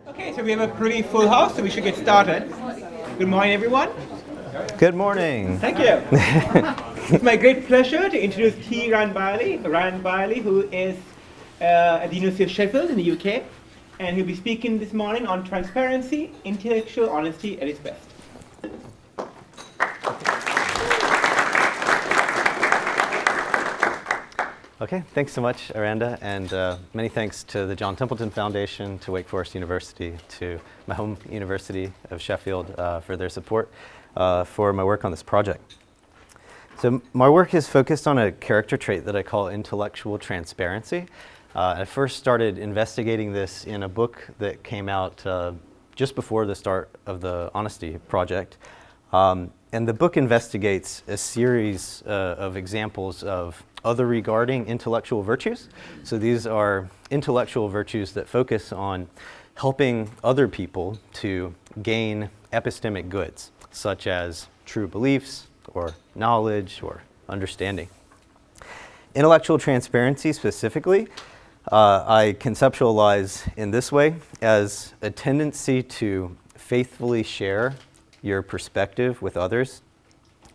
Okay, so we have a pretty full house, so we should get started. Good morning, everyone. Good morning. Thank you. It's my great pleasure to introduce T. Ryan Byerly, who is at the University of Sheffield in the UK, and he'll be speaking this morning on transparency, intellectual honesty at its best. Okay, thanks so much, Aranda, and many thanks to the John Templeton Foundation, to Wake Forest University, to my home University of Sheffield for their support for my work on this project. So my work is focused on a character trait that I call intellectual transparency. I first started investigating this in a book that came out just before the start of the Honesty Project. And the book investigates a series of examples of other regarding intellectual virtues. So these are intellectual virtues that focus on helping other people to gain epistemic goods, such as true beliefs or knowledge or understanding. Intellectual transparency specifically, I conceptualize in this way as a tendency to faithfully share your perspective with others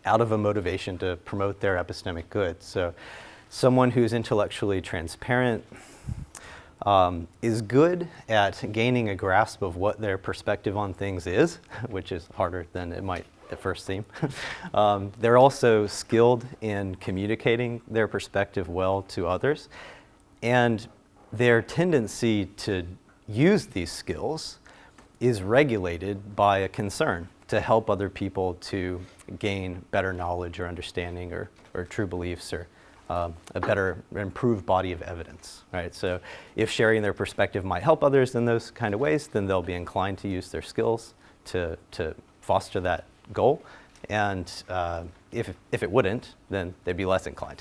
out of a motivation to promote their epistemic goods. So someone who's intellectually transparent is good at gaining a grasp of what their perspective on things is, which is harder than it might at first seem. They're also skilled in communicating their perspective well to others, and their tendency to use these skills is regulated by a concern to help other people to gain better knowledge or understanding or true beliefs or a better, improved body of evidence, right? So if sharing their perspective might help others in those kind of ways, then they'll be inclined to use their skills to foster that goal. And if it wouldn't, then they'd be less inclined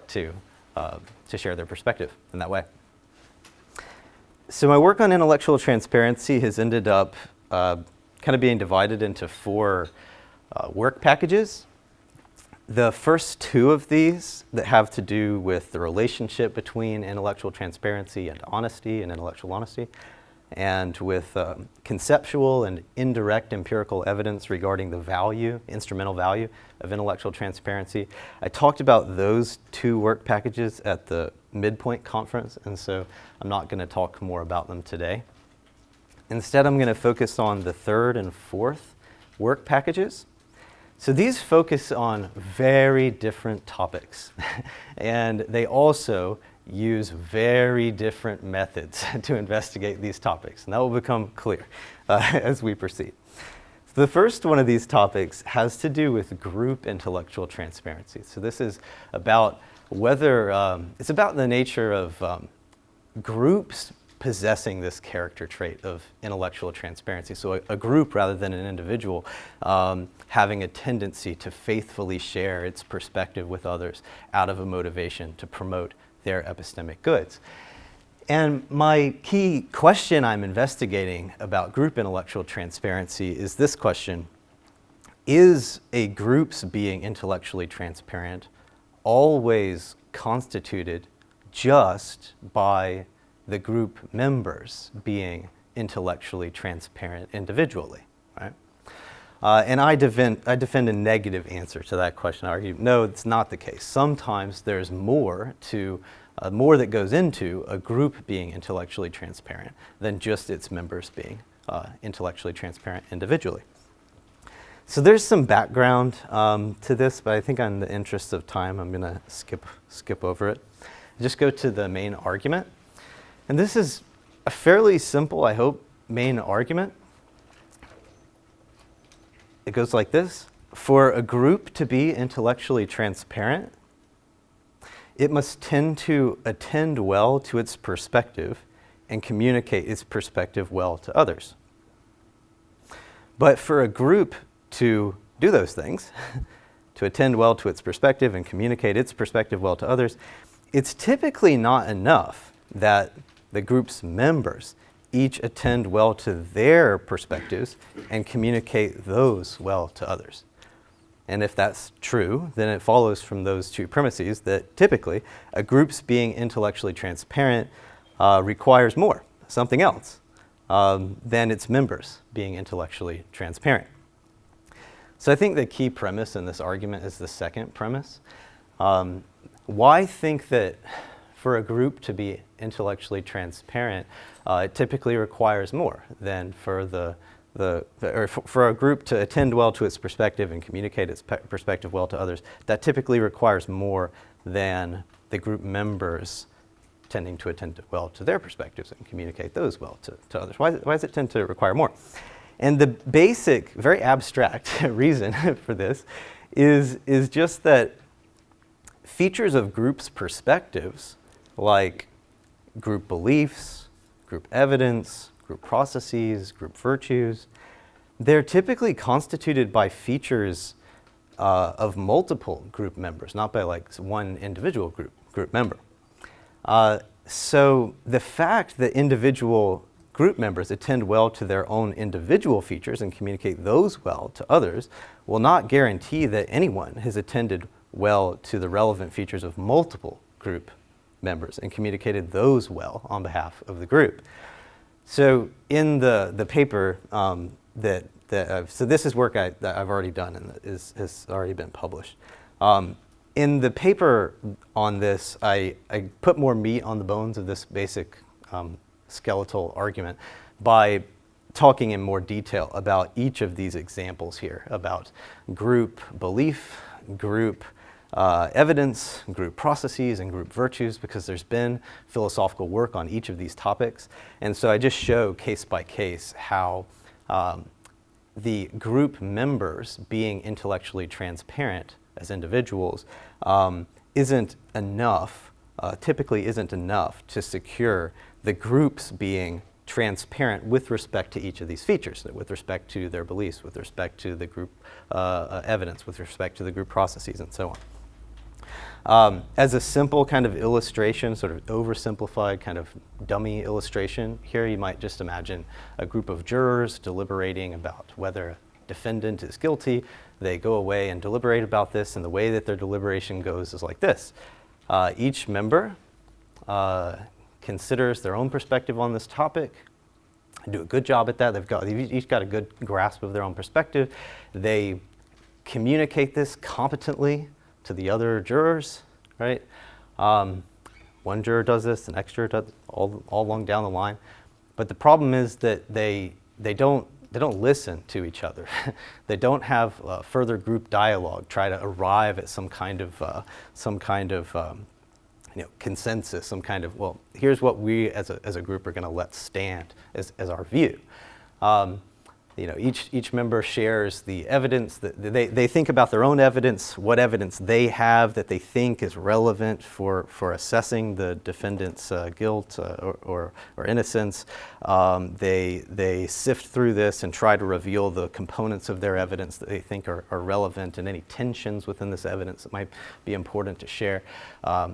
to share their perspective in that way. So my work on intellectual transparency has ended up kind of being divided into four work packages. The first two of these that have to do with the relationship between intellectual transparency and honesty and intellectual honesty, and with conceptual and indirect empirical evidence regarding the value, instrumental value of intellectual transparency. I talked about those two work packages at the Midpoint Conference, and so I'm not going to talk more about them today. Instead, I'm going to focus on the third and fourth work packages. So these focus on very different topics, and they also use very different methods to investigate these topics, and that will become clear as we proceed. So the first one of these topics has to do with group intellectual transparency. So this is about whether, it's about the nature of groups possessing this character trait of intellectual transparency. So a group rather than an individual having a tendency to faithfully share its perspective with others out of a motivation to promote their epistemic goods. And my key question I'm investigating about group intellectual transparency is this question: is a group's being intellectually transparent always constituted just by the group members being intellectually transparent individually, right? And I defend a negative answer to that question. I argue, no, it's not the case. Sometimes there's more that goes into a group being intellectually transparent than just its members being intellectually transparent individually. So there's some background to this, but I think in the interest of time, I'm going to skip over it. Just go to the main argument. And this is a fairly simple, I hope, main argument. It goes like this: for a group to be intellectually transparent, it must tend to attend well to its perspective and communicate its perspective well to others. But for a group to do those things, to attend well to its perspective and communicate its perspective well to others, it's typically not enough that the group's members each attend well to their perspectives and communicate those well to others. And if that's true, then it follows from those two premises that typically a group's being intellectually transparent requires more, something else. than its members being intellectually transparent. So I think the key premise in this argument is the second premise. Why think that for a group to be intellectually transparent, it typically requires more than for for a group to attend well to its perspective and communicate its perspective well to others? That typically requires more than the group members tending to attend well to their perspectives and communicate those well to others. Why does it tend to require more? And the basic, very abstract reason for this is just that features of groups' perspectives, like group beliefs, group evidence, group processes, group virtues, they're typically constituted by features of multiple group members, not by like one individual group member. So the fact that individual group members attend well to their own individual features and communicate those well to others will not guarantee that anyone has attended well to the relevant features of multiple group members and communicated those well on behalf of the group. So in the paper so this is work that I've already done and has already been published. In the paper on this, I put more meat on the bones of this basic skeletal argument by talking in more detail about each of these examples here, about group belief, group evidence, group processes, and group virtues, because there's been philosophical work on each of these topics. And so I just show case by case how the group members being intellectually transparent as individuals isn't enough, typically isn't enough to secure the groups being transparent with respect to each of these features, with respect to their beliefs, with respect to the group evidence, with respect to the group processes, and so on. As a simple kind of illustration, sort of oversimplified kind of dummy illustration, here you might just imagine a group of jurors deliberating about whether a defendant is guilty. They go away and deliberate about this, and the way that their deliberation goes is like this. Each member considers their own perspective on this topic, do a good job at that. They've each got a good grasp of their own perspective. They communicate this competently to the other jurors, right? One juror does this, the next juror does all along down the line. But the problem is that they don't listen to each other. They don't have further group dialogue, try to arrive at some kind of consensus, some kind of, well, here's what we as a group are going to let stand as our view. Each member shares the evidence that they think about their own evidence, what evidence they have that they think is relevant for assessing the defendant's guilt or innocence. They sift through this and try to reveal the components of their evidence that they think are relevant and any tensions within this evidence that might be important to share.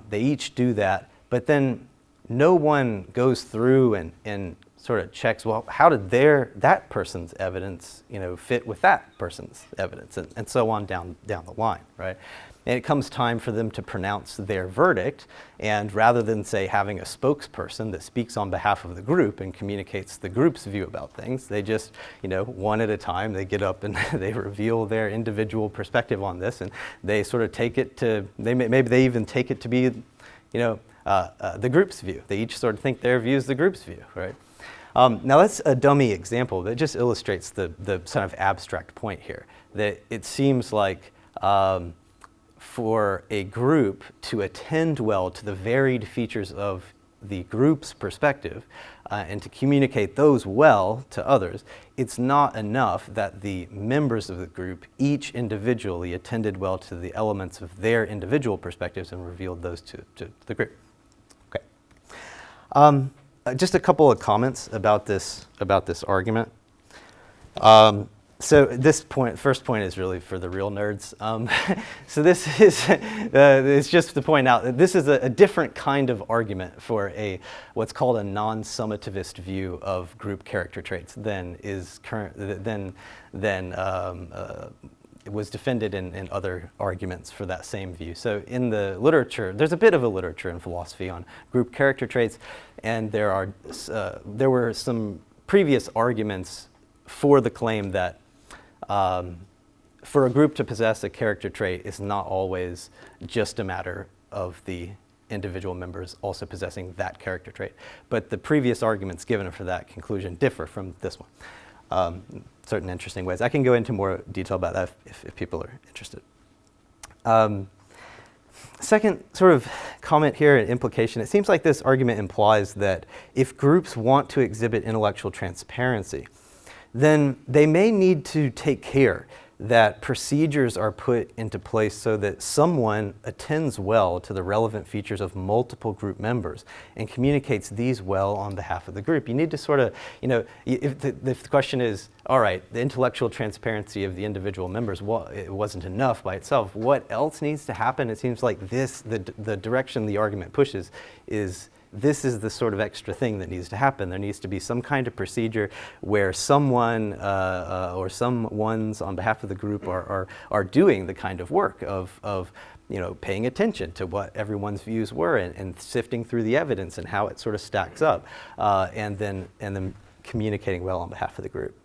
They each do that, but then no one goes through and sort of checks, well, how did that person's evidence, fit with that person's evidence, and so on down the line, right? And it comes time for them to pronounce their verdict, and rather than, say, having a spokesperson that speaks on behalf of the group and communicates the group's view about things, they just, one at a time, they get up and they reveal their individual perspective on this, and they sort of take it to, maybe they even take it to be, the group's view. They each sort of think their view is the group's view, right? Now that's a dummy example that just illustrates the sort of abstract point here, that it seems like for a group to attend well to the varied features of the group's perspective and to communicate those well to others, it's not enough that the members of the group each individually attended well to the elements of their individual perspectives and revealed those to the group. Okay. Just a couple of comments about this argument. So this first point is really for the real nerds. So this is it's just to point out that this is a different kind of argument for what's called a non-summativist view of group character traits than was defended in other arguments for that same view. So in the literature, there's a bit of a literature in philosophy on group character traits, and there were some previous arguments for the claim that for a group to possess a character trait is not always just a matter of the individual members also possessing that character trait. But the previous arguments given for that conclusion differ from this one in certain interesting ways. I can go into more detail about that if people are interested. Second sort of comment here, an implication, it seems like this argument implies that if groups want to exhibit intellectual transparency, then they may need to take care that procedures are put into place so that someone attends well to the relevant features of multiple group members and communicates these well on behalf of the group. You need to sort of, if the question is, all right, the intellectual transparency of the individual members, well, it wasn't enough by itself. What else needs to happen? It seems like the direction the argument pushes is this is the sort of extra thing that needs to happen. There needs to be some kind of procedure where someone or some ones on behalf of the group are doing the kind of work of paying attention to what everyone's views were and sifting through the evidence and how it sort of stacks up, and then communicating well on behalf of the group.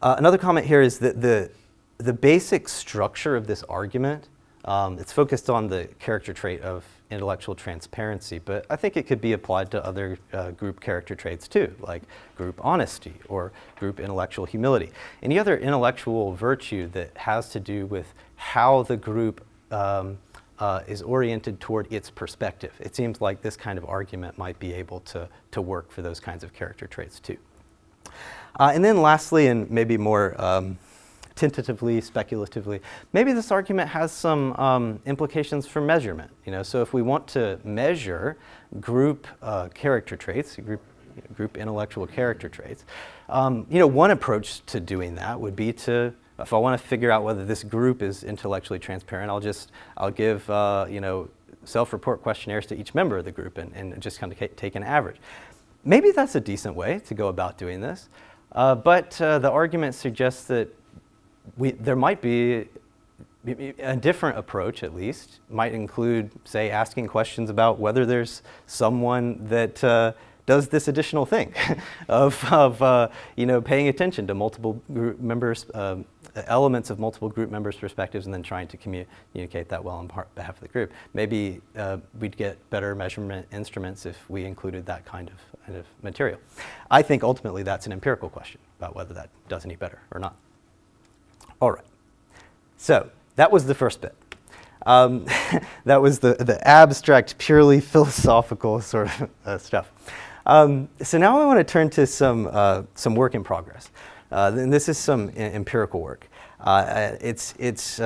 Another comment here is that the basic structure of this argument, it's focused on the character trait of intellectual transparency, but I think it could be applied to other group character traits too, like group honesty or group intellectual humility. Any other intellectual virtue that has to do with how the group is oriented toward its perspective. It seems like this kind of argument might be able to work for those kinds of character traits too. And then lastly, and maybe more tentatively, speculatively, maybe this argument has some implications for measurement. So if we want to measure group character traits, group intellectual character traits, one approach to doing that would be to, if I want to figure out whether this group is intellectually transparent, I'll give self-report questionnaires to each member of the group and just kind of take an average. Maybe that's a decent way to go about doing this, but the argument suggests that there might be a different approach, at least, might include, say, asking questions about whether there's someone that does this additional thing of paying attention to multiple group members, elements of multiple group members' perspectives, and then trying to communicate that well on behalf of the group. Maybe we'd get better measurement instruments if we included that kind of material. I think ultimately that's an empirical question about whether that does any better or not. All right, so that was the first bit. That was the abstract, purely philosophical sort of stuff. So now I want to turn to some work in progress. And this is some empirical work. It's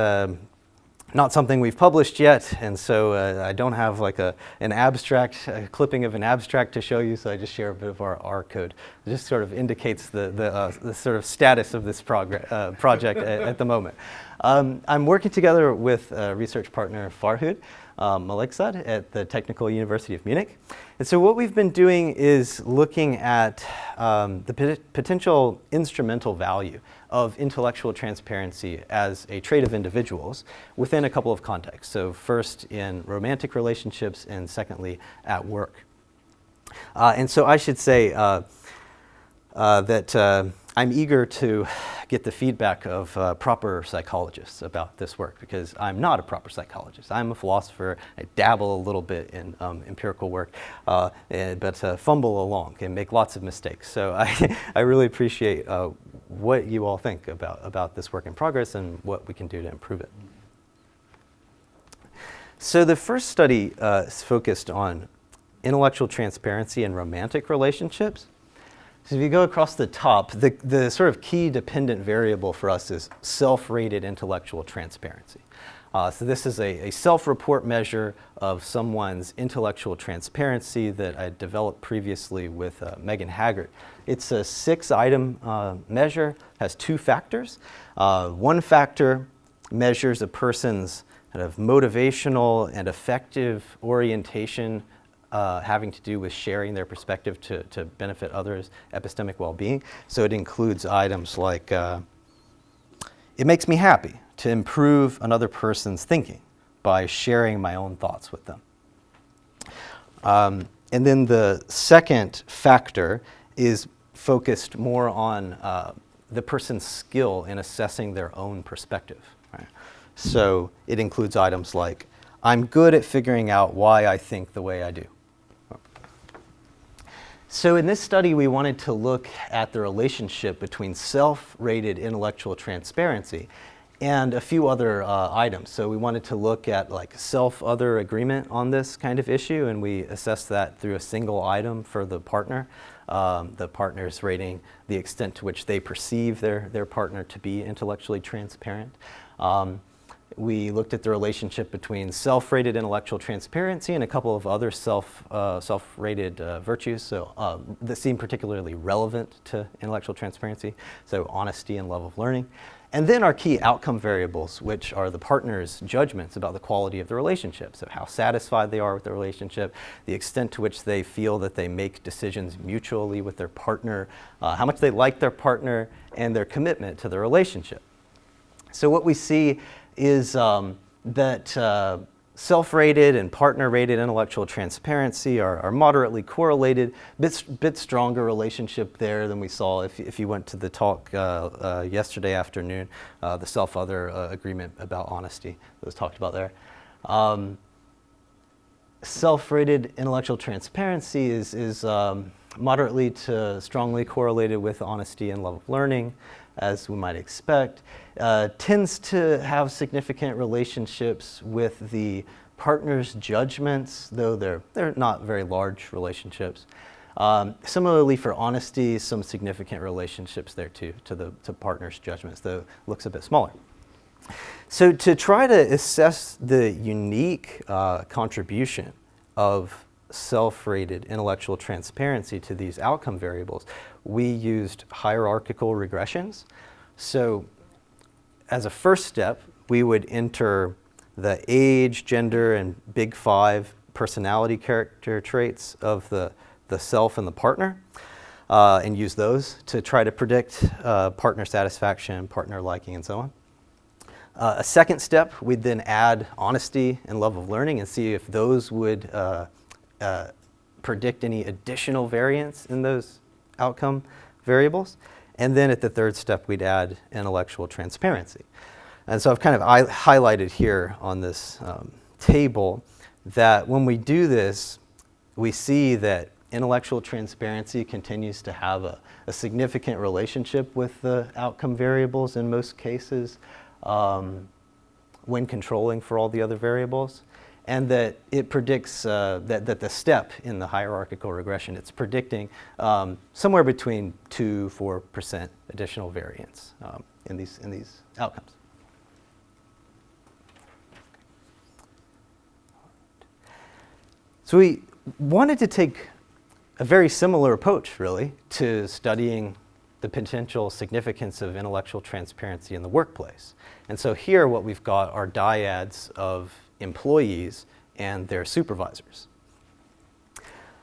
not something we've published yet, and so I don't have like an abstract, a clipping of an abstract to show you, so I just share a bit of our R code. It just sort of indicates the sort of status of this project at the moment. I'm working together with research partner Farhud Maliksad at the Technical University of Munich. And so what we've been doing is looking at the potential instrumental value of intellectual transparency as a trait of individuals within a couple of contexts. So first in romantic relationships, and secondly at work. And so I should say that I'm eager to get the feedback of proper psychologists about this work, because I'm not a proper psychologist. I'm a philosopher. I dabble a little bit in empirical work, but fumble along and make lots of mistakes. So I really appreciate what you all think about this work in progress and what we can do to improve it. So the first study is focused on intellectual transparency in romantic relationships. So if you go across the top, the sort of key dependent variable for us is self-rated intellectual transparency. So this is a self-report measure of someone's intellectual transparency that I developed previously with Megan Haggart. It's a 6-item measure, has 2 factors. One factor measures a person's kind of motivational and affective orientation having to do with sharing their perspective to benefit others' epistemic well-being. So it includes items like, it makes me happy to improve another person's thinking by sharing my own thoughts with them. And then the second factor is focused more on the person's skill in assessing their own perspective. Right? So it includes items like, I'm good at figuring out why I think the way I do. So in this study, we wanted to look at the relationship between self-rated intellectual transparency and a few other items. So we wanted to look at like self-other agreement on this kind of issue, and we assessed that through a single item for the partner. The partner's rating the extent to which they perceive their partner to be intellectually transparent. We looked at the relationship between self-rated intellectual transparency and a couple of other self-rated virtues that seem particularly relevant to intellectual transparency, so honesty and love of learning. And then our key outcome variables, which are the partner's judgments about the quality of the relationship, so how satisfied they are with the relationship, the extent to which they feel that they make decisions mutually with their partner, how much they like their partner, and their commitment to the relationship. So what we see is that self-rated and partner-rated intellectual transparency are moderately correlated, bit stronger relationship there than we saw if you went to the talk yesterday afternoon, the self-other agreement about honesty that was talked about there. Self-rated intellectual transparency is moderately to strongly correlated with honesty and love of learning, as we might expect, tends to have significant relationships with the partner's judgments, though they're not very large relationships. Similarly for honesty, some significant relationships there too, to partner's judgments, though it looks a bit smaller. So to try to assess the unique contribution of self-rated intellectual transparency to these outcome variables, we used hierarchical regressions. So as a first step, we would enter the age, gender, and big five personality character traits of the self and the partner, and use those to try to predict partner satisfaction, partner liking, and so on. A second step, we'd then add honesty and love of learning and see if those would predict any additional variance in those outcome variables. And then at the third step, we'd add intellectual transparency. And so I've kind of highlighted here on this table that when we do this, we see that intellectual transparency continues to have a significant relationship with the outcome variables in most cases when controlling for all the other variables. And that it predicts that the step in the hierarchical regression, it's predicting somewhere between 2-4% additional variance in these outcomes. So we wanted to take a very similar approach, really, to studying the potential significance of intellectual transparency in the workplace. And so here what we've got are dyads of employees and their supervisors.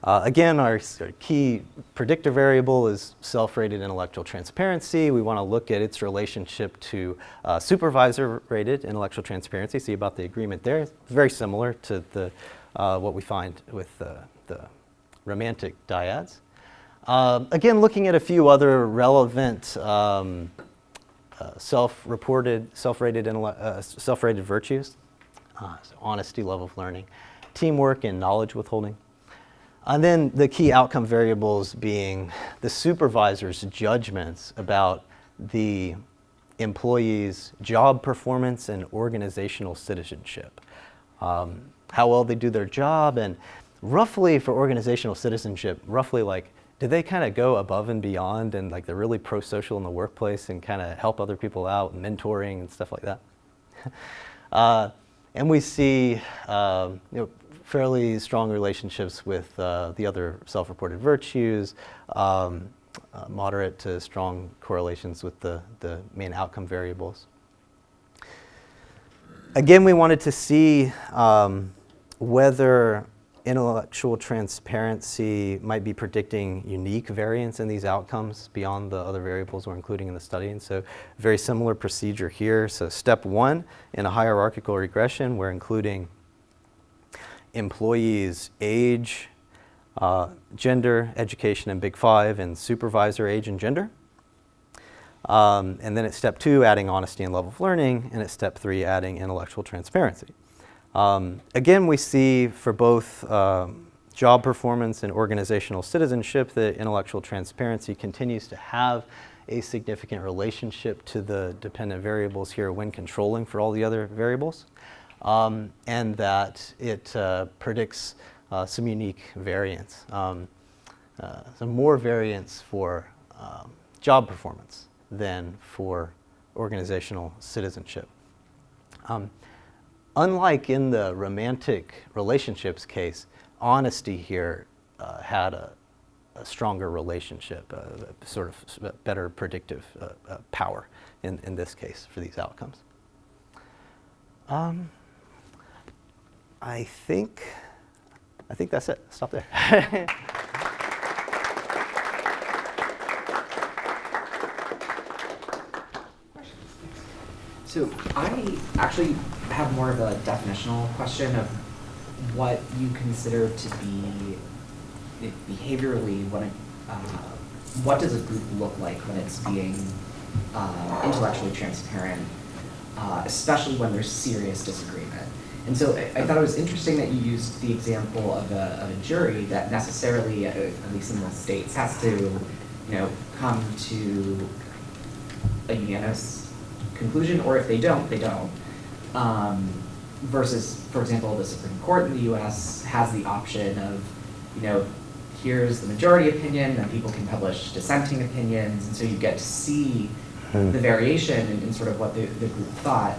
Again, our key predictor variable is self-rated intellectual transparency. We want to look at its relationship to supervisor-rated intellectual transparency, see about the agreement there. It's very similar to what we find with the romantic dyads. Again, looking at a few other relevant self-rated virtues. So honesty, love of learning, teamwork, and knowledge withholding. And then the key outcome variables being the supervisor's judgments about the employee's job performance and organizational citizenship. How well they do their job, and roughly for organizational citizenship, roughly like, do they kind of go above and beyond and like they're really pro-social in the workplace and kind of help other people out, mentoring and stuff like that. And we see fairly strong relationships with the other self-reported virtues, moderate to strong correlations with the main outcome variables. Again, we wanted to see whether intellectual transparency might be predicting unique variance in these outcomes beyond the other variables we're including in the study. And so very similar procedure here. So step one in a hierarchical regression, we're including employees' age, gender, education, and Big Five, and supervisor, age, and gender. And then at step 2, adding honesty and level of learning, and at step 3, adding intellectual transparency. Again, we see for both job performance and organizational citizenship that intellectual transparency continues to have a significant relationship to the dependent variables here when controlling for all the other variables, and that it predicts some unique variance, some more variance for job performance than for organizational citizenship. Unlike in the romantic relationships case, honesty here had a stronger relationship, sort of better predictive power in this case for these outcomes. I think that's it. Stop there. So I actually have more of a definitional question of what you consider to be behaviorally what does a group look like when it's being intellectually transparent, especially when there's serious disagreement. And so I thought it was interesting that you used the example of a jury that necessarily, at least in the States, has to, come to a unanimous conclusion, or if they don't, they don't. Versus, for example, the Supreme Court in the U.S. has the option of, here's the majority opinion, and people can publish dissenting opinions, and so you get to see the variation in sort of what the group thought.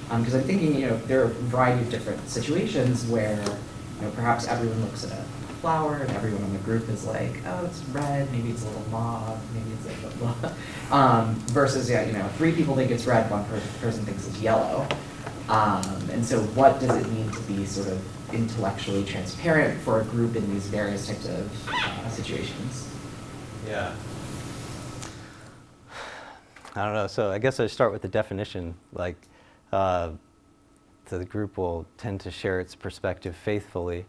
Because I'm thinking, there are a variety of different situations where, perhaps everyone looks at a flower and everyone in the group is like, oh, it's red, maybe it's a little mauve, maybe it's like blah, blah. Versus, 3 people think it's red, one person thinks it's yellow. And so what does it mean to be sort of intellectually transparent for a group in these various types of situations? Yeah. I don't know. So I guess I start with the definition. So the group will tend to share its perspective faithfully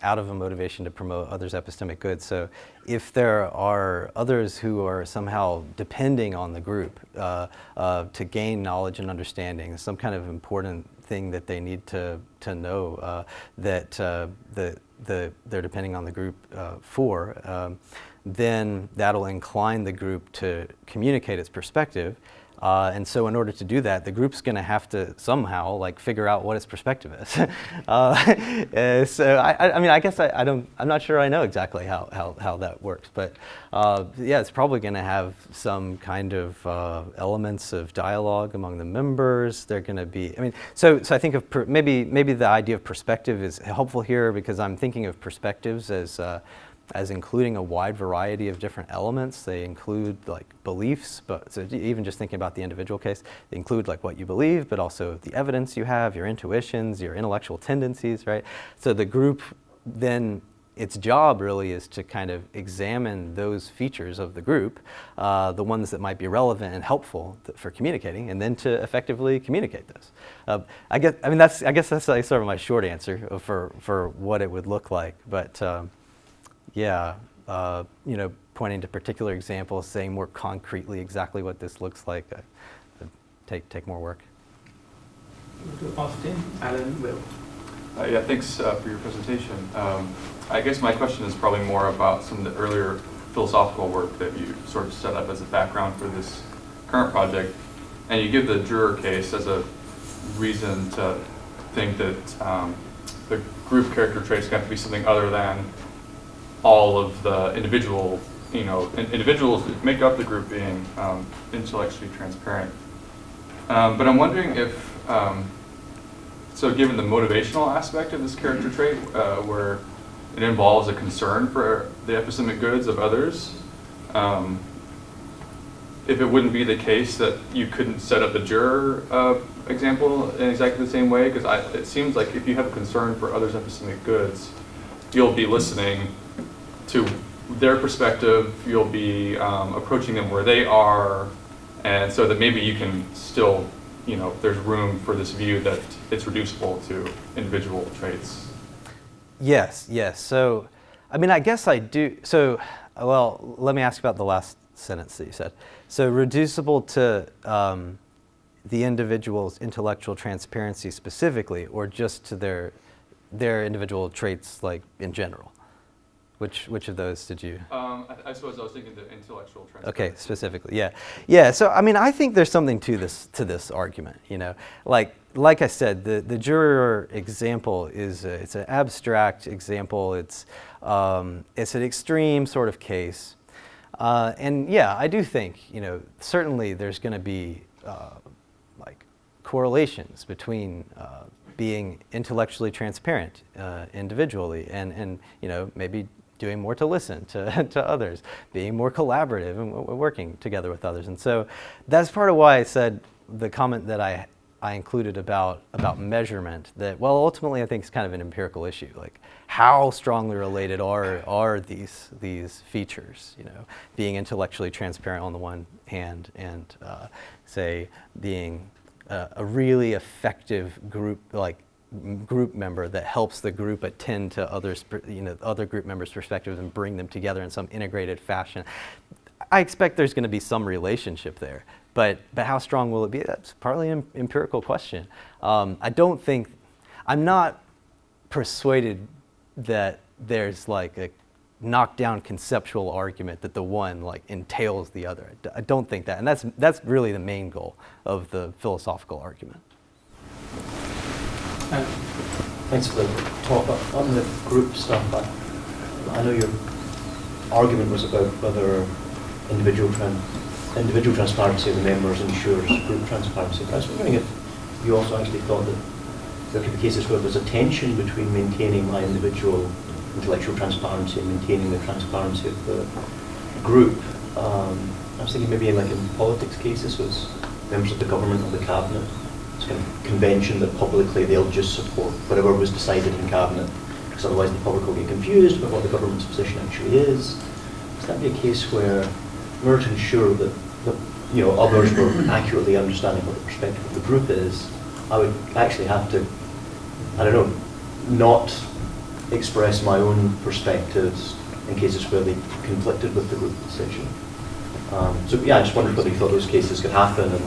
out of a motivation to promote others' epistemic good. So if there are others who are somehow depending on the group to gain knowledge and understanding, some kind of important thing that they need to know that they're depending on the group for, then that'll incline the group to communicate its perspective. And so in order to do that, the group's going to have to somehow figure out what its perspective is. So I guess I'm not sure I know exactly how that works, but yeah, it's probably going to have some kind of elements of dialogue among the members. They're going to be, so I think of maybe the idea of perspective is helpful here, because I'm thinking of perspectives as including a wide variety of different elements. They include beliefs, but so even just thinking about the individual case, they include what you believe, but also the evidence you have, your intuitions, your intellectual tendencies, right? So the group then, its job really is to kind of examine those features of the group, the ones that might be relevant and helpful for communicating, and then to effectively communicate those. I guess that's sort of my short answer for what it would look like, but. Yeah, pointing to particular examples, saying more concretely exactly what this looks like, take more work. To Austin, Alan, Will. Yeah, thanks for your presentation. I guess my question is probably more about some of the earlier philosophical work that you sort of set up as a background for this current project, and you give the juror case as a reason to think that the group character traits have to be something other than all of the individuals that make up the group being intellectually transparent. But I'm wondering if, so given the motivational aspect of this character trait, where it involves a concern for the epistemic goods of others, if it wouldn't be the case that you couldn't set up the juror example in exactly the same way, because it seems like if you have a concern for others' epistemic goods, you'll be listening to their perspective, you'll be approaching them where they are, and so that maybe you can still, there's room for this view that it's reducible to individual traits. Yes, yes. So, I mean, I guess I do. So, well, let me ask about the last sentence that you said. So, reducible to the individual's intellectual transparency specifically, or just to their individual traits, like in general? Which of those did you? I suppose I was thinking the intellectual transparency. Okay, specifically, yeah, yeah. So I mean, I think there's something to this argument. You know, like I said, the juror example is it's an abstract example. It's an extreme sort of case, and yeah, I do think certainly there's going to be like correlations between being intellectually transparent individually and maybe doing more to listen to others, being more collaborative and working together with others. And so that's part of why I said the comment that I included about measurement, that, well, ultimately I think it's kind of an empirical issue. Like, how strongly related are these features, being intellectually transparent on the one hand and say being a really effective group member that helps the group attend to others, other group members' perspectives and bring them together in some integrated fashion. I expect there's going to be some relationship there, but how strong will it be? That's partly an empirical question. I'm not persuaded that there's like a knockdown conceptual argument that the one entails the other. I don't think that, and that's really the main goal of the philosophical argument. Thanks for the talk. On the group stuff, I know your argument was about whether individual transparency of the members ensures group transparency. But I was wondering if you also actually thought that there could be cases where there's a tension between maintaining my individual intellectual transparency and maintaining the transparency of the group. I was thinking maybe in politics cases, was members of the government or the cabinet, it's kind of convention that publicly they'll just support whatever was decided in cabinet, because otherwise the public will get confused about what the government's position actually is. Would that be a case where, in order to ensure that others were accurately understanding what the perspective of the group is, I would actually have to, not express my own perspectives in cases where they conflicted with the group decision. I just wondered whether you thought those cases could happen, and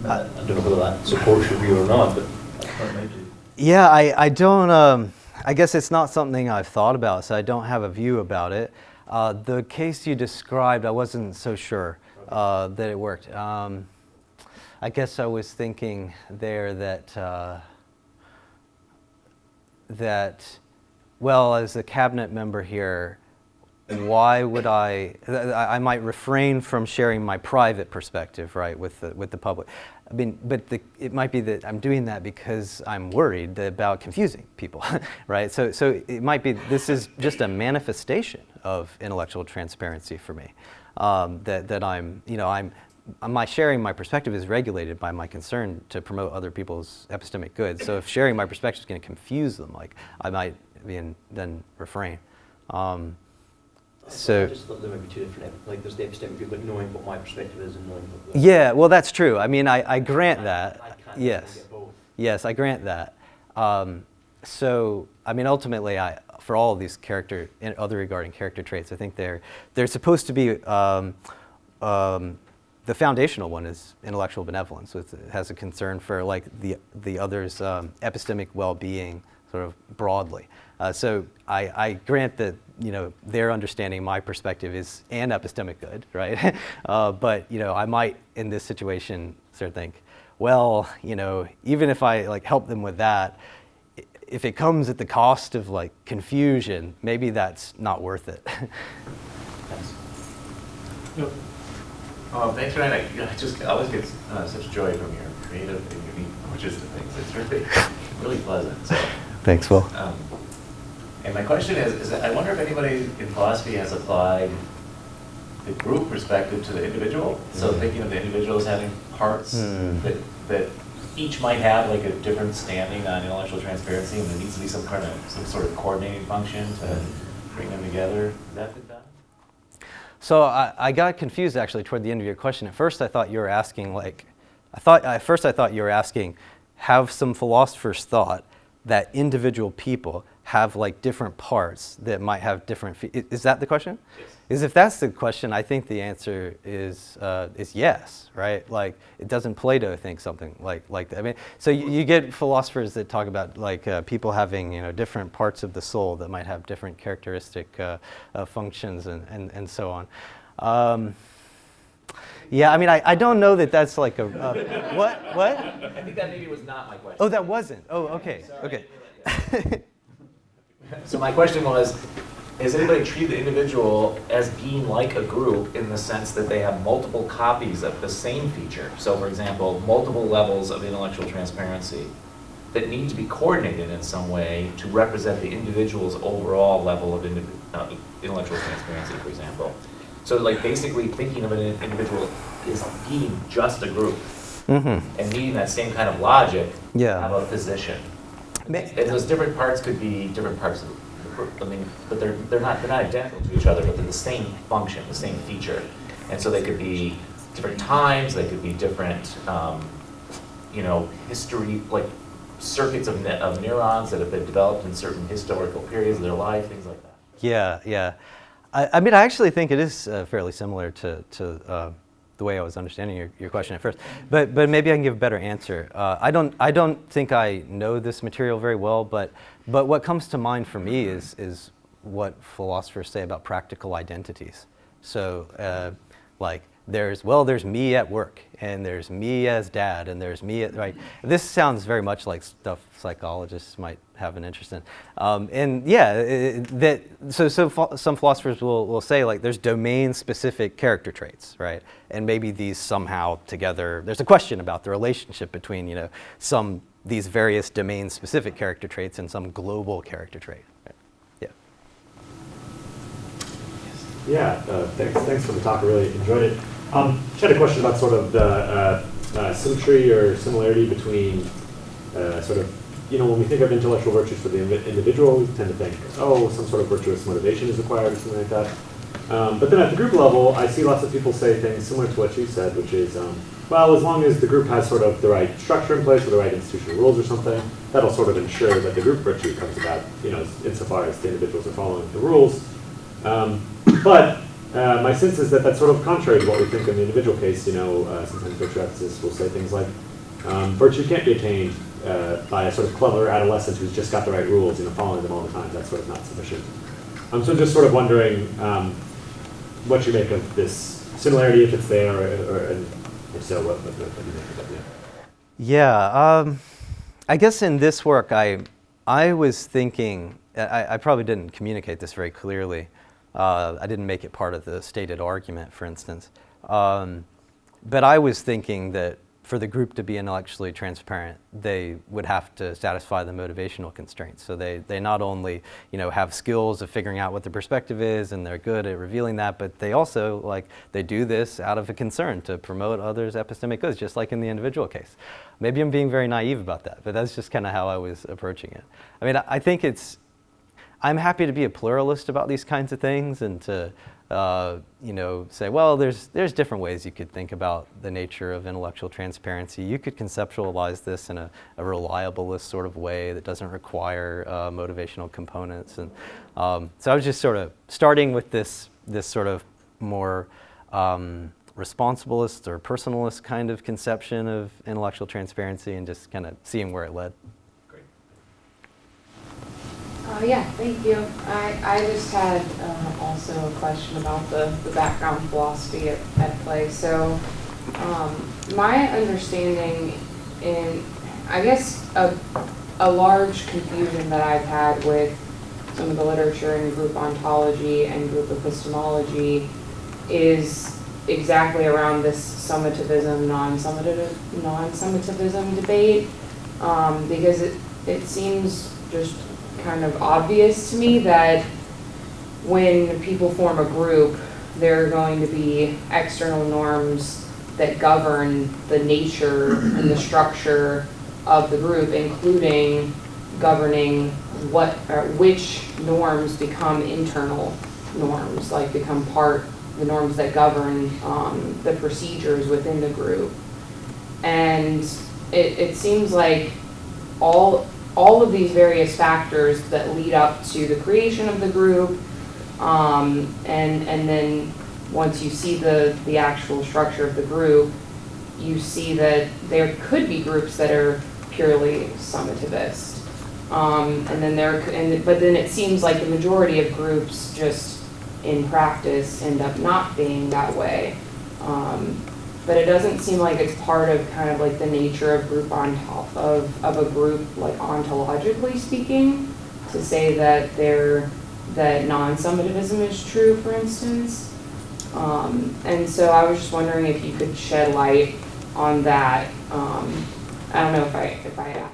I don't know whether that supports your view or not, but that might do. Yeah, I don't, I guess it's not something I've thought about, so I don't have a view about it. The case you described, I wasn't so sure that it worked. I guess I was thinking there that, well, as a cabinet member here, why would I might refrain from sharing my private perspective, right, with the public. I mean, but it might be that I'm doing that because I'm worried about confusing people, right? So it might be this is just a manifestation of intellectual transparency for me. That my sharing my perspective is regulated by my concern to promote other people's epistemic goods. So if sharing my perspective is going to confuse them, I might then refrain. So I just thought there might be two different, there's the epistemic good, but knowing what my perspective is and knowing what the... Yeah, well, that's true. I mean, I grant that. I can't Yes. get both. Yes, I grant that. So, I mean, ultimately, for all of these other regarding character traits, I think they're supposed to be, the foundational one is intellectual benevolence. So it has a concern for the other's epistemic well-being sort of broadly. So I grant that their understanding my perspective is an epistemic good, right? But I might in this situation sort of think, well, even if I help them with that, if it comes at the cost of confusion, maybe that's not worth it. Thanks. Yep. Thanks, Ryan. I always get such joy from your creative and unique approaches to things. It's really pleasant. So. Thanks, Will. And my question is I wonder if anybody in philosophy has applied the group perspective to the individual. So thinking of the individual as having parts that each might have a different standing on intellectual transparency, and there needs to be some sort of coordinating function to bring them together. Has that been done? So I got confused actually toward the end of your question. At first I thought you were asking I thought you were asking, have some philosophers thought that individual people have like different parts that might have different. Is that the question? Yes. Is if that's the question, I think the answer is yes, right? Like, it doesn't Plato think something like that? I mean, so you get philosophers that talk about like people having different parts of the soul that might have different characteristic functions and so on. Yeah, I mean, I don't know that that's like a what? I think that maybe was not my question. Oh, that wasn't. Oh, okay, Sorry, okay. So my question was, has anybody treated the individual as being like a group in the sense that they have multiple copies of the same feature? So for example, multiple levels of intellectual transparency that need to be coordinated in some way to represent the individual's overall level of intellectual transparency, for example. So like basically thinking of an individual as being just a group and needing that same kind of logic of a physician. And those different parts could be different parts of the group. I mean, but they're not identical to each other, but they're the same function, the same feature. And so they could be different times, they could be different, history, like circuits of neurons that have been developed in certain historical periods of their life, things like that. Yeah. I mean, I actually think it is fairly similar to the way I was understanding your question at first, but maybe I can give a better answer. I don't think I know this material very well, but what comes to mind for me is what philosophers say about practical identities. So like there's me at work, and there's me as dad, and there's me at, right. This sounds very much like stuff psychologists might have an interest in. And yeah, some philosophers will say like there's domain-specific character traits, right? And maybe these somehow together, there's a question about the relationship between these various domain-specific character traits and some global character trait. Right? Yeah, thanks for the talk. I really enjoyed it. Just had a question about sort of the symmetry or similarity between when we think of intellectual virtues for the individual, we tend to think, some sort of virtuous motivation is required or something like that. But then at the group level, I see lots of people say things similar to what you said, which is, as long as the group has sort of the right structure in place or the right institutional rules or something, that'll sort of ensure that the group virtue comes about, insofar as the individuals are following the rules. But my sense is that that's sort of contrary to what we think in the individual case. Sometimes virtue ethicists will say things like, virtue can't be attained by a sort of clever adolescent who's just got the right rules, following them all the time. That's sort of not sufficient. So just sort of wondering what you make of this similarity, if it's there, or if so, what do you make of it? Yeah, I guess in this work, I was thinking, I probably didn't communicate this very clearly. I didn't make it part of the stated argument, for instance. But I was thinking that for the group to be intellectually transparent, they would have to satisfy the motivational constraints. So they not only have skills of figuring out what the perspective is, and they're good at revealing that, but they also they do this out of a concern to promote others' epistemic goods, just like in the individual case. Maybe I'm being very naive about that, but that's just kind of how I was approaching it. I mean, I think I'm happy to be a pluralist about these kinds of things, and to say, well, there's different ways you could think about the nature of intellectual transparency. You could conceptualize this in a reliabilist sort of way that doesn't require motivational components. And so I was just sort of starting with this sort of more responsibilist or personalist kind of conception of intellectual transparency, and just kind of seeing where it led. Yeah, thank you. I just had also a question about the background philosophy at play. So my understanding I guess a large confusion that I've had with some of the literature in group ontology and group epistemology is exactly around this summativism, non-summativism debate, because it seems just kind of obvious to me that when people form a group, there are going to be external norms that govern the nature and the structure of the group, including governing which norms become internal norms, become the norms that govern the procedures within the group. And it seems like all all of these various factors that lead up to the creation of the group, and then once you see the actual structure of the group, you see that there could be groups that are purely summativist. But then it seems like the majority of groups just in practice end up not being that way. But it doesn't seem like it's part of kind of like the nature of group on top of a group, like ontologically speaking, to say that that non-summativism is true, for instance. And so I was just wondering if you could shed light on that. I don't know if I asked the question.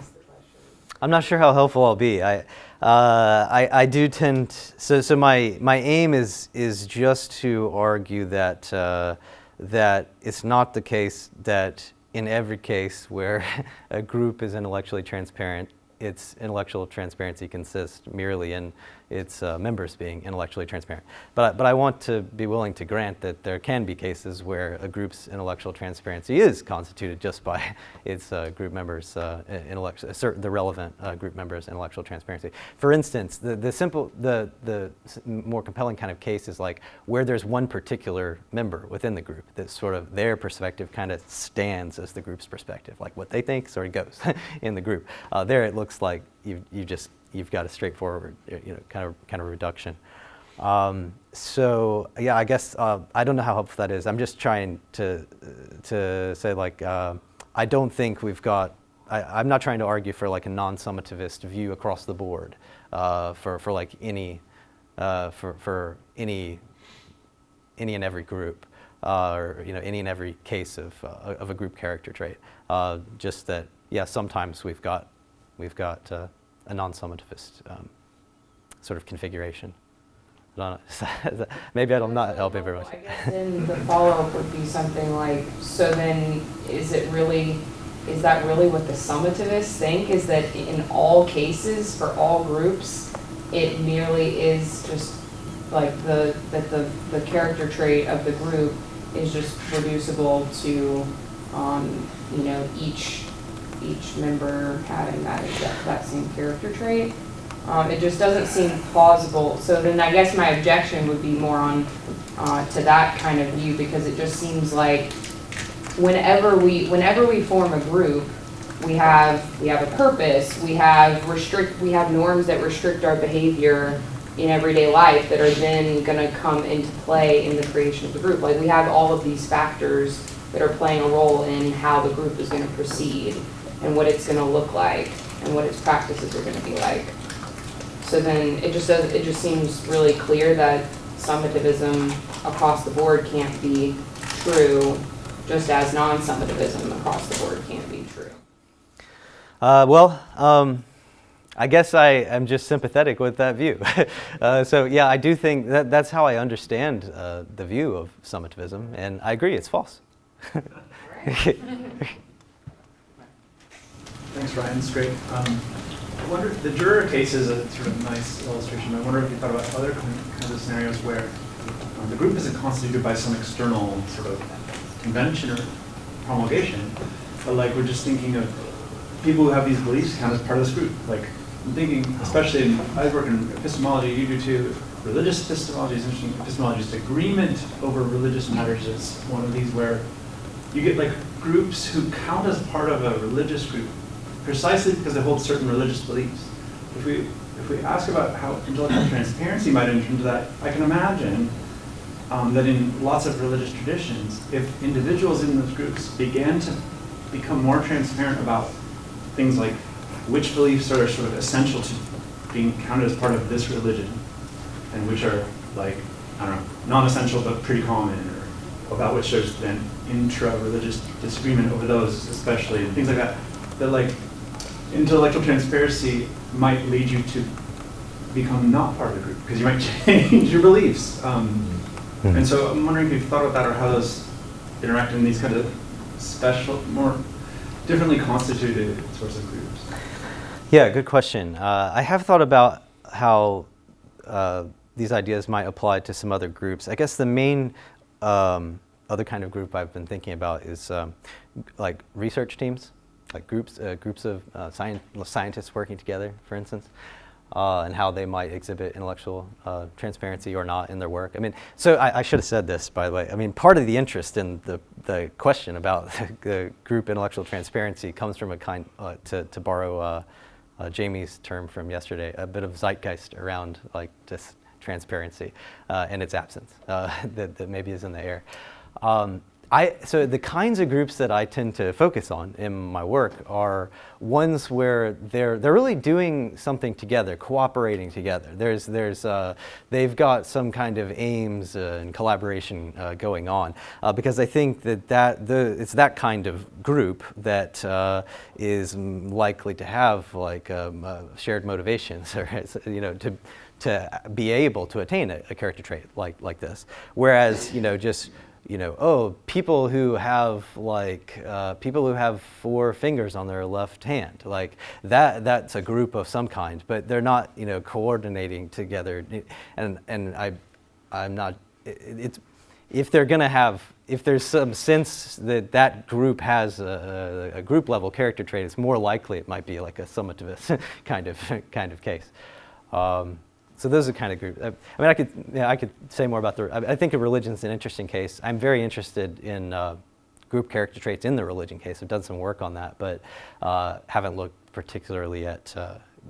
I'm not sure how helpful I'll be. I do tend, so my aim is just to argue that that it's not the case that in every case where a group is intellectually transparent, its intellectual transparency consists merely in its members being intellectually transparent. But I want to be willing to grant that there can be cases where a group's intellectual transparency is constituted just by its group members' the relevant group members' intellectual transparency. For instance, the more compelling kind of case is like where there's one particular member within the group that sort of their perspective kind of stands as the group's perspective, like what they think sort of goes in the group. There it looks like you've got a straightforward, kind of reduction. So yeah, I guess I don't know how helpful that is. I'm just trying to say like I don't think we've got. I'm not trying to argue for like a non-summativist view across the board for like any for any and every group or any and every case of a group character trait. Just that yeah, sometimes we've got a non-summativist sort of configuration. Maybe I'm not helping very much. I guess then the follow-up would be something like, so then is that really what the summativists think? Is that in all cases, for all groups, it merely is just like the character trait of the group is just reducible to each member having that same character trait. It just doesn't seem plausible. So then I guess my objection would be more on to that kind of view, because it just seems like whenever we form a group, we have a purpose, we have norms that restrict our behavior in everyday life that are then going to come into play in the creation of the group. Like we have all of these factors that are playing a role in how the group is going to proceed and what it's going to look like and what its practices are going to be like. So then it just seems really clear that summativism across the board can't be true, just as non-summativism across the board can't be true. I guess I am just sympathetic with that view. So yeah, I do think that's how I understand the view of summativism, and I agree, it's false. Thanks, Ryan. It's great. I wonder if the juror case is a sort of nice illustration. I wonder if you thought about other kinds of scenarios where the group isn't constituted by some external sort of convention or promulgation, but like we're just thinking of people who have these beliefs count as part of this group. Like I'm thinking, especially I work in epistemology, you do too. Religious epistemology is interesting. Epistemology is agreement over religious matters. It's one of these where you get like groups who count as part of a religious group precisely because they hold certain religious beliefs. If we ask about how intellectual transparency might enter into that, I can imagine that in lots of religious traditions, if individuals in those groups began to become more transparent about things like which beliefs are sort of essential to being counted as part of this religion, and which are like, I don't know, non-essential but pretty common, or about which there's then intra-religious disagreement over those especially, and things like that, that like intellectual transparency might lead you to become not part of the group, because you might change your beliefs. And so I'm wondering if you've thought about that, or how those interact in these kind of special, more differently constituted sorts of groups. Yeah, good question. I have thought about how these ideas might apply to some other groups. I guess the main other kind of group I've been thinking about is like research teams. like groups of scientists working together, for instance, and how they might exhibit intellectual transparency or not in their work. I mean, so I should have said this, by the way. I mean, part of the interest in the question about the group intellectual transparency comes from a kind, to borrow Jamie's term from yesterday, a bit of zeitgeist around like this transparency and its absence that maybe is in the air. So the kinds of groups that I tend to focus on in my work are ones where they're really doing something together, cooperating together. They've got some kind of aims and collaboration going on, because I think it's that kind of group that is likely to have like shared motivations, or to be able to attain a character trait like this. Whereas people who have people who have 4 fingers on their left hand, like that's a group of some kind, but they're not coordinating together. And I'm not. If they're going to have, if there's some sense that group has a group level character trait, it's more likely it might be like a summativist kind of case. So those are kind of groups. I mean, I could say more about I think a religion's an interesting case. I'm very interested in group character traits in the religion case. I've done some work on that, but haven't looked particularly at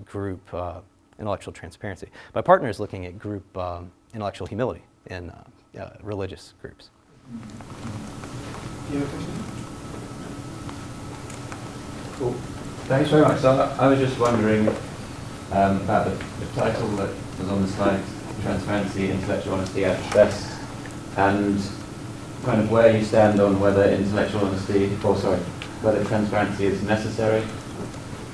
group intellectual transparency. My partner is looking at group intellectual humility in religious groups. You have a question? Cool. Thanks very much. So I was just wondering about the title that was on the slide, Transparency, Intellectual Honesty at its Best, and kind of where you stand on whether whether transparency is necessary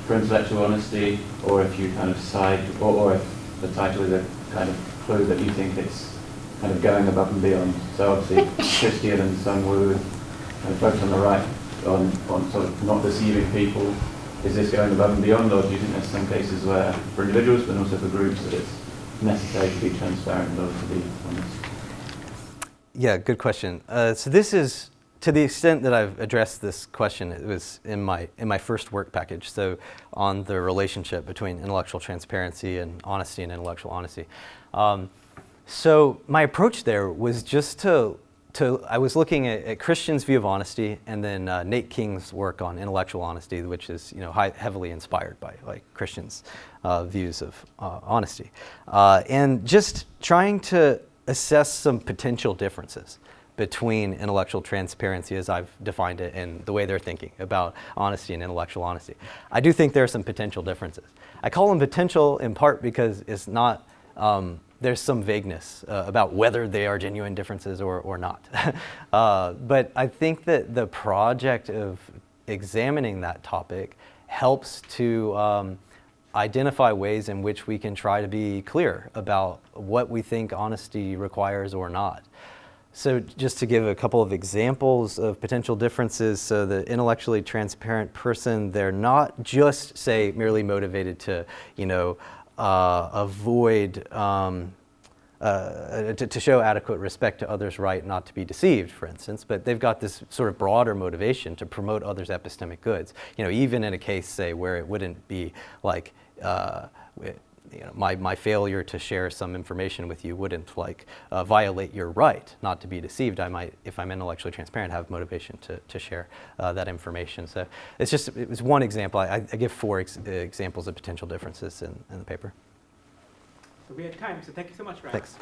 for intellectual honesty, or if you kind of side, or if the title is a kind of clue that you think it's kind of going above and beyond. So obviously Christian and Sung Woo kind of focus on the right, on sort of not deceiving people. Is this going above and beyond, or do you think there's some cases where, for individuals but also for groups, that it's necessary to be transparent in order to be honest? Yeah, good question. So this is, to the extent that I've addressed this question, it was in my first work package, so on the relationship between intellectual transparency and honesty and intellectual honesty. So my approach there was just I was looking at Christian's view of honesty, and then Nate King's work on intellectual honesty, which is heavily inspired by like Christian's views of honesty, and just trying to assess some potential differences between intellectual transparency as I've defined it and the way they're thinking about honesty and intellectual honesty. I do think there are some potential differences. I call them potential in part because it's not. There's some vagueness about whether they are genuine differences or not. But I think that the project of examining that topic helps to identify ways in which we can try to be clear about what we think honesty requires or not. So just to give a couple of examples of potential differences, so the intellectually transparent person, they're not just, say, merely motivated to, avoid, to show adequate respect to others' right not to be deceived, for instance, but they've got this sort of broader motivation to promote others' epistemic goods. Even in a case, say, where it wouldn't be like, my failure to share some information with you wouldn't violate your right not to be deceived. I might, if I'm intellectually transparent, have motivation to share that information. So it was one example. I give 4 examples of potential differences in the paper. So we have time, so thank you so much, Ryan. Thanks.